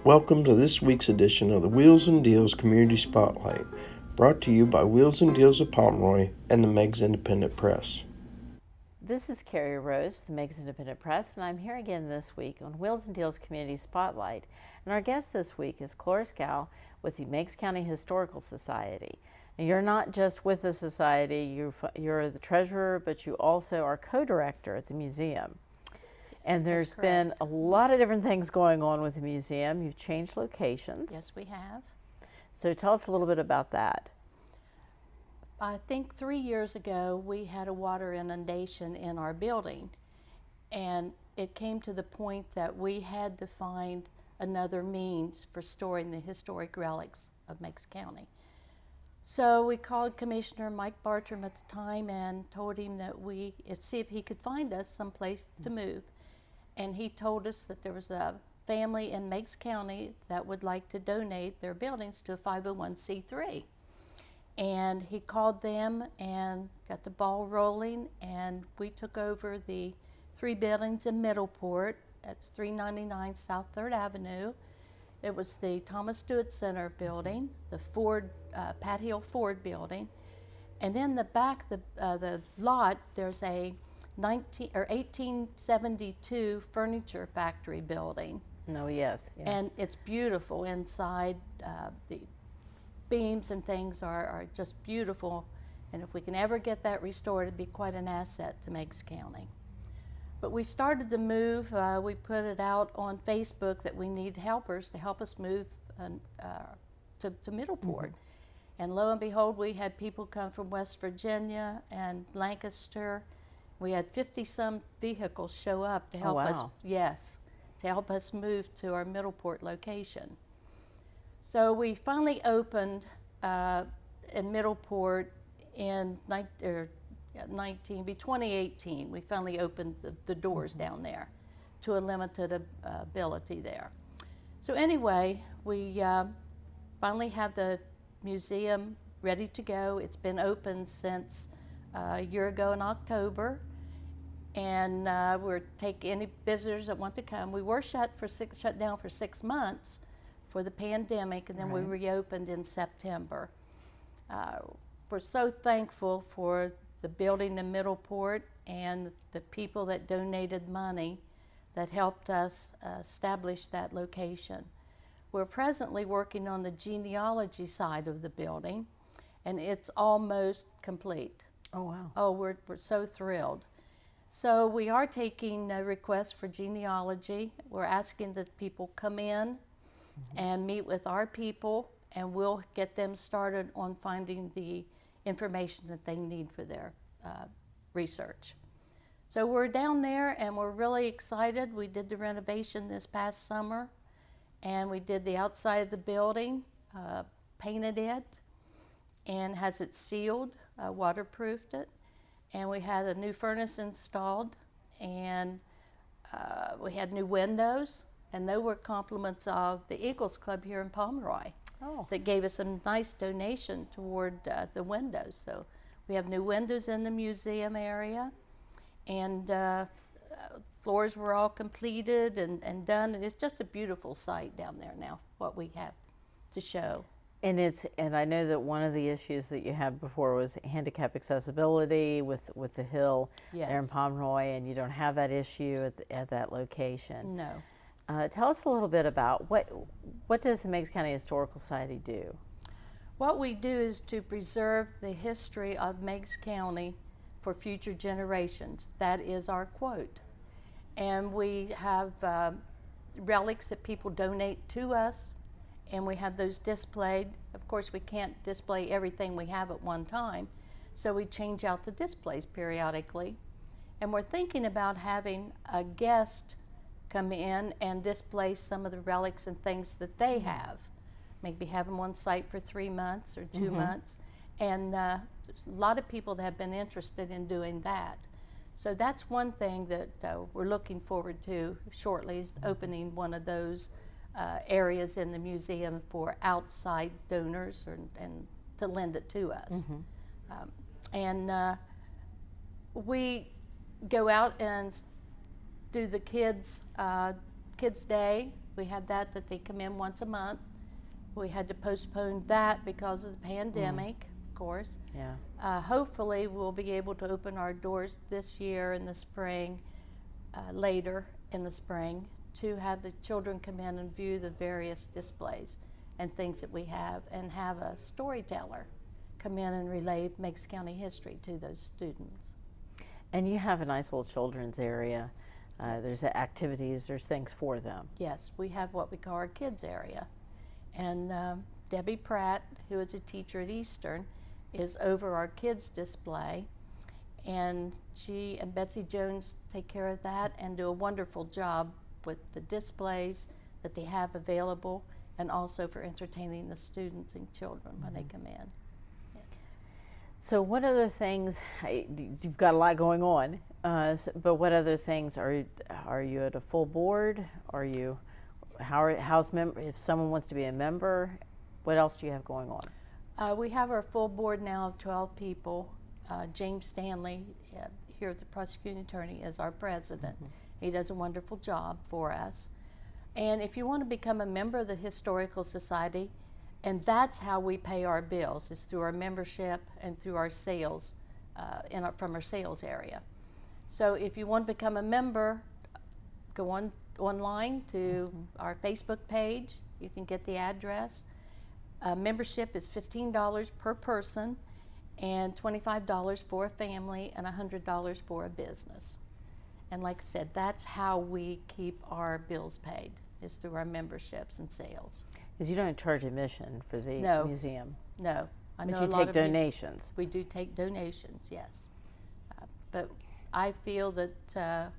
Welcome to this week's edition of the Wheels and Deals Community Spotlight, brought to you by Wheels and Deals of Pomeroy and the Meigs Independent Press. This is Carrie Rose with the Meigs Independent Press, and I'm here again this week on Wheels and Deals Community Spotlight. And our guest this week is Chloris Gaul with the Meigs County Historical Society. Now, you're not just with the society, you're the treasurer, but you also are co-director at the museum. And there's been a lot of different things going on with the museum. You've changed locations. Yes, we have. So tell us a little bit about that. I think 3 years ago we had a water inundation in our building, and it came to the point that we had to find another means for storing the historic relics of Meigs County. So we called Commissioner Mike Bartram at the time and told him that we'd see if he could find us someplace to move. And he told us that there was a family in Meigs County that would like to donate their buildings to a 501c3. And he called them and got the ball rolling, and we took over the 3 buildings in Middleport. That's 399 South 3rd Avenue. It was the Thomas Stewart Center building, the Pat Hill Ford building, and in the back, the lot, there's a 1872 furniture factory building. Oh, yes. Yeah. And it's beautiful inside. The beams and things are just beautiful. And if we can ever get that restored, it'd be quite an asset to Meigs County. But we started the move. We put it out on Facebook that we need helpers to help us move to Middleport. And lo and behold, we had people come from West Virginia and Lancaster. We had 50-some vehicles show up to help us. Yes, to help us move to our Middleport location. So we finally opened in Middleport in 2018. We finally opened the doors down there to a limited ability there. So anyway, we finally have the museum ready to go. It's been open since a year ago in October, and we're taking any visitors that want to come. We were shut down for 6 months for the pandemic, and then we reopened in September. We're so thankful for the building in Middleport and the people that donated money that helped us establish that location. We're presently working on the genealogy side of the building, and it's almost complete. Oh, wow. Oh, we're so thrilled. So we are taking requests for genealogy. We're asking that people come in and meet with our people, and we'll get them started on finding the information that they need for their research. So we're down there, and we're really excited. We did the renovation this past summer, and we did the outside of the building, painted it, and has it sealed, waterproofed it. And we had a new furnace installed, and we had new windows, and they were compliments of the Eagles Club here in Pomeroy that gave us a nice donation toward the windows. So we have new windows in the museum area, and floors were all completed and done, and it's just a beautiful sight down there now, what we have to show. And I know that one of the issues that you had before was handicap accessibility with the hill there in Pomeroy, and you don't have that issue at that location. No. Tell us a little bit about what does the Meigs County Historical Society do? What we do is to preserve the history of Meigs County for future generations. That is our quote. And we have relics that people donate to us, and we have those displayed. Of course, we can't display everything we have at one time, so we change out the displays periodically. And we're thinking about having a guest come in and display some of the relics and things that they have. Maybe have them on site for 3 months or 2 months. And there's a lot of people that have been interested in doing that. So that's one thing that we're looking forward to shortly, is opening one of those areas in the museum for outside donors and to lend it to us. We go out and do the kids' day We have that they come in once a month. We had to postpone that because of the pandemic, of course. Yeah. Hopefully we'll be able to open our doors this year in the spring, later in the spring, to have the children come in and view the various displays and things that we have, and have a storyteller come in and relay Meigs County history to those students. And you have a nice little children's area. There's activities, there's things for them. Yes, we have what we call our kids area. And Debbie Pratt, who is a teacher at Eastern, is over our kids display. And she and Betsy Jones take care of that and do a wonderful job with the displays that they have available, and also for entertaining the students and children when they come in. Yes. So what other things, you've got a lot going on, but what other things, are you at a full board? Are you, if someone wants to be a member, what else do you have going on? We have our full board now of 12 people. James Stanley, here at the prosecuting attorney, is our president. He does a wonderful job for us. And if you want to become a member of the Historical Society, and that's how we pay our bills, is through our membership and through our sales, from our sales area. So if you want to become a member, go online to our Facebook page. You can get the address. Membership is $15 per person, and $25 for a family, and $100 for a business. And like I said, that's how we keep our bills paid, is through our memberships and sales. Because you don't charge admission for the museum. No. But you take donations. We do take donations, yes. But I feel that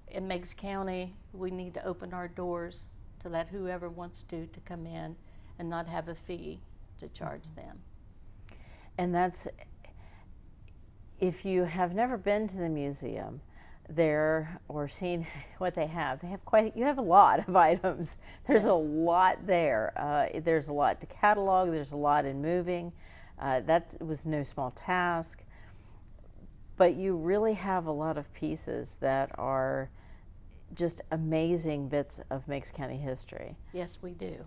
in Meigs County, we need to open our doors to let whoever wants to come in and not have a fee to charge them. And that's, if you have never been to the museum there or seen what they have you have a lot of items. There's a lot there. There's a lot to catalog, there's a lot in moving. That was no small task. But you really have a lot of pieces that are just amazing bits of Meigs County history. Yes, we do.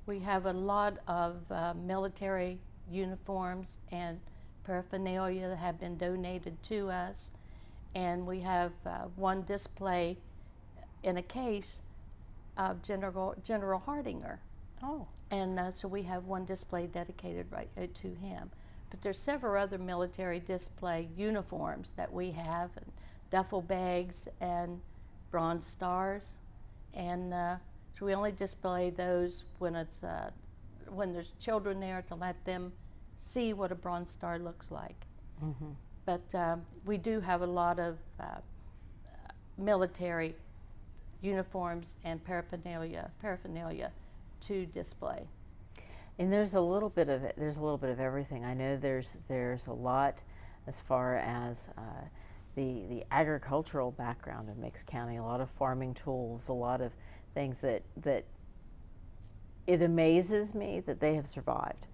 We have a lot of military uniforms and paraphernalia that have been donated to us, and we have one display in a case of General Hardinger. Oh. And so we have one display dedicated right to him. But there's several other military display uniforms that we have, and duffel bags and bronze stars, and so we only display those when it's when there's children there, to let them see what a bronze star looks like. But we do have a lot of military uniforms and paraphernalia to display. And there's a little bit of everything. I know there's a lot as far as the agricultural background of Meigs County, a lot of farming tools, a lot of things that it amazes me that they have survived,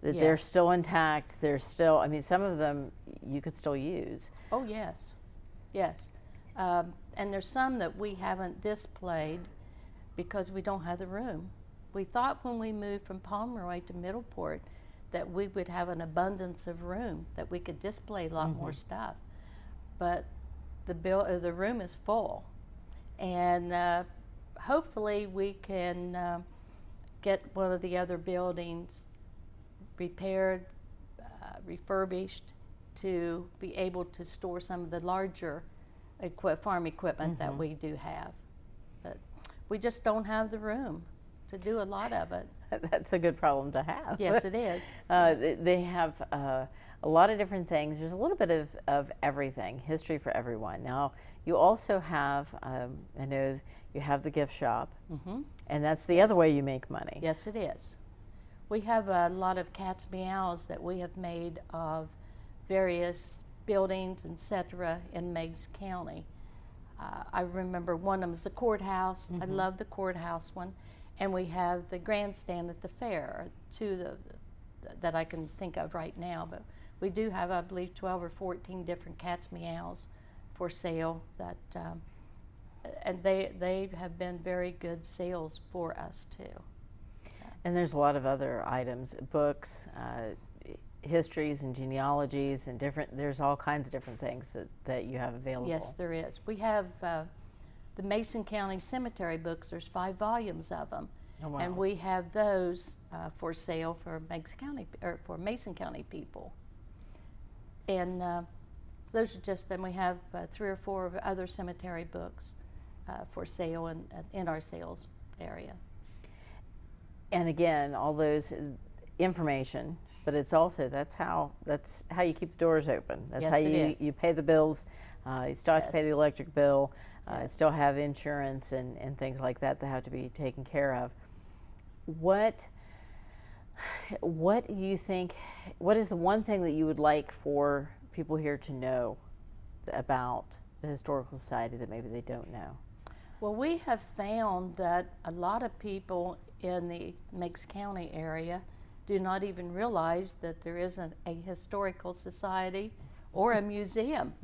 that they're still intact. They're still, I mean, some of them you could still use. Oh yes, yes. And there's some that we haven't displayed because we don't have the room. We thought when we moved from Pomeroy to Middleport that we would have an abundance of room, that we could display a lot more stuff. But the room is full. And hopefully we can get one of the other buildings repaired, refurbished, to be able to store some of the larger farm equipment that we do have. But we just don't have the room to do a lot of it. That's a good problem to have. Yes, it is. They have a lot of different things. There's a little bit of everything, history for everyone. Now, you also have, I know you have the gift shop, and that's the other way you make money. Yes, it is. We have a lot of cat's meows that we have made of various buildings, etc., in Meigs County. I remember one of them was the courthouse. I love the courthouse one. And we have the grandstand at the fair, that I can think of right now. But we do have, I believe, 12 or 14 different cat's meows for sale that and they have been very good sales for us too. And there's a lot of other items, books, histories and genealogies and there's all kinds of different things that you have available. Yes, there is. We have the Mason County Cemetery books. There's 5 volumes of them. Oh, wow. And we have those for sale for Meigs County, or for Mason County people. And so those are just, and we have 3 or 4 other cemetery books for sale in our sales area. And again, all those information, but it's also that's how you keep the doors open. That's Yes, how it you pay the bills. You still have to pay Yes. the electric bill. Yes. Still have insurance and things like that have to be taken care of. What do you think? What is the one thing that you would like for people here to know about the Historical Society that maybe they don't know? Well, we have found that a lot of people in the Meigs County area do not even realize that there isn't a historical society or a museum.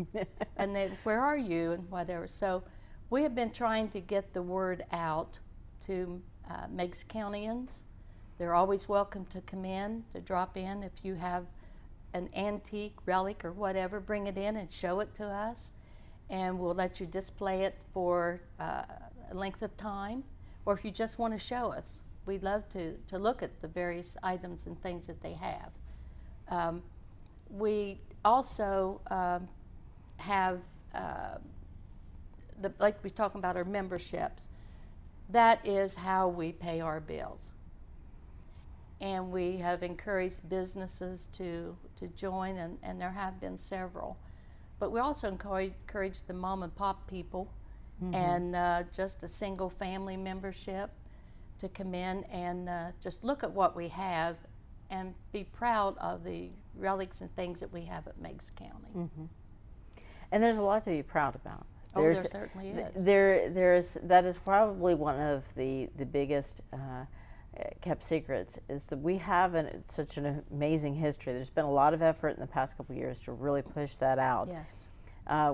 And then, where are you and whatever. So we have been trying to get the word out to Meigs Countyans. They're always welcome to come in, to drop in. If you have an antique relic or whatever, bring it in and show it to us. And we'll let you display it for a length of time. Or if you just want to show us, we'd love to look at the various items and things that they have. We also have, like we were talking about, our memberships. That is how we pay our bills. And we have encouraged businesses to join, and there have been several. But we also encourage the mom and pop people and just a single family membership to come in and just look at what we have and be proud of the relics and things that we have at Meigs County. Mm-hmm. And there's a lot to be proud about. There certainly is. That is probably one of the biggest kept secrets, is that we have such an amazing history. There's been a lot of effort in the past couple of years to really push that out. Yes.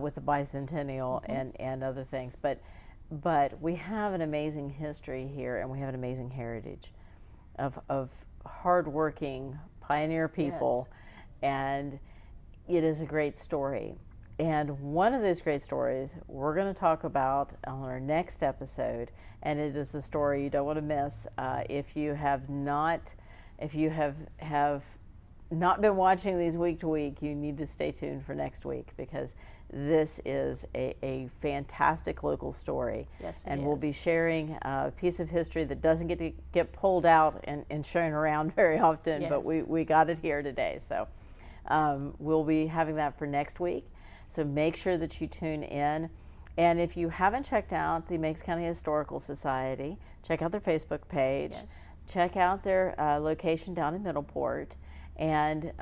With the bicentennial and other things. But we have an amazing history here, and we have an amazing heritage of hardworking pioneer people, and it is a great story. And one of those great stories we're going to talk about on our next episode, and it is a story you don't want to miss. If you have not been watching these week to week, you need to stay tuned for next week, because this is a fantastic local story. Yes, and we'll be sharing a piece of history that doesn't get pulled out and shown around very often, but we got it here today. So we'll be having that for next week. So make sure that you tune in. And if you haven't checked out the Meigs County Historical Society, check out their Facebook page. Yes. Check out their location down in Middleport. And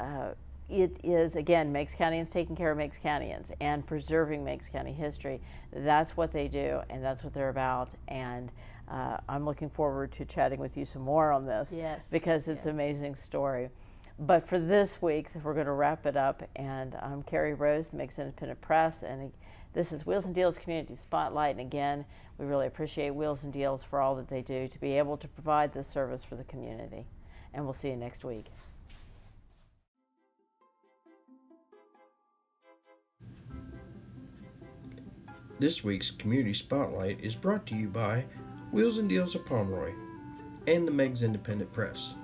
it is, again, Meigs Countyans taking care of Meigs Countyans and preserving Meigs County history. That's what they do, and that's what they're about. And I'm looking forward to chatting with you some more on this, because it's an amazing story. But for this week, we're going to wrap it up. And I'm Carrie Rose, the Meigs Independent Press, and this is Wheels and Deals Community Spotlight. And again, we really appreciate Wheels and Deals for all that they do to be able to provide this service for the community. And we'll see you next week. This week's Community Spotlight is brought to you by Wheels and Deals of Pomeroy and the Meigs Independent Press.